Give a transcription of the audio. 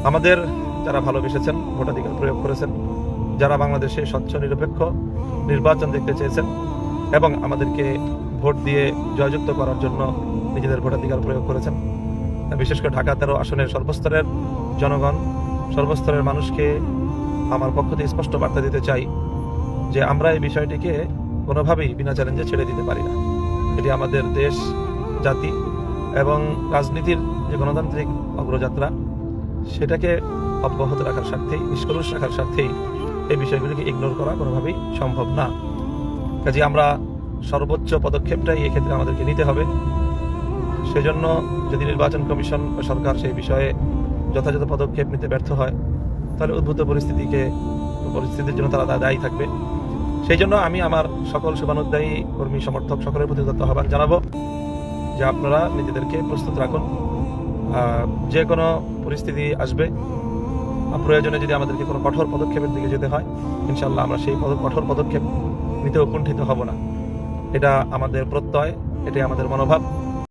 আমাদের যারা ভালোবেসেছেন, ভোটাধিকার প্রয়োগ করেছেন, যারা বাংলাদেশে স্বচ্ছ নিরপেক্ষ নির্বাচন দেখতে চেয়েছেন এবং আমাদেরকে ভোট দিয়ে জয়যুক্ত করার জন্য নিজেদের ভোটাধিকার প্রয়োগ করেছেন, বিশেষ করে ঢাকা 13 আসনের সর্বস্তরের জনগণ, সর্বস্তরের মানুষকে আমার পক্ষ থেকে স্পষ্ট বার্তা দিতে চাই যে আমরা এই বিষয়টিকে কোনোভাবেই বিনা চ্যালেঞ্জে ছেড়ে দিতে পারি না। এটি আমাদের দেশ, জাতি এবং রাজনীতির যে গণতান্ত্রিক অগ্রযাত্রা, সেটাকে অব্যাহত রাখার স্বার্থেই, নিষ্কলুষ রাখার স্বার্থেই এই বিষয়গুলিকে ইগনোর করা কোনোভাবেই সম্ভব না। কাজে আমরা সর্বোচ্চ পদক্ষেপটাই এক্ষেত্রে আমাদেরকে নিতে হবে। সেজন্য যদি নির্বাচন কমিশন ও সরকার সেই বিষয়ে যথাযথ পদক্ষেপ নিতে ব্যর্থ হয়, তাহলে উদ্ভূত পরিস্থিতির জন্য তারা দায়ী থাকবে। সেই জন্য আমি আমার সকল শুভানুধ্যায়ী কর্মী সমর্থক সকলের প্রতি আহ্বান জানাবো যে আপনারা নিজেদেরকে প্রস্তুত রাখুন। যে কোনো পরিস্থিতি আসবে, প্রয়োজনে যদি আমাদেরকে কোনো কঠোর পদক্ষেপের দিকে যেতে হয়, ইনশাল্লাহ আমরা সেই কঠোর পদক্ষেপ নিতেও কুণ্ঠিত হব না। এটা আমাদের প্রত্যয়, এটাই আমাদের মনোভাব।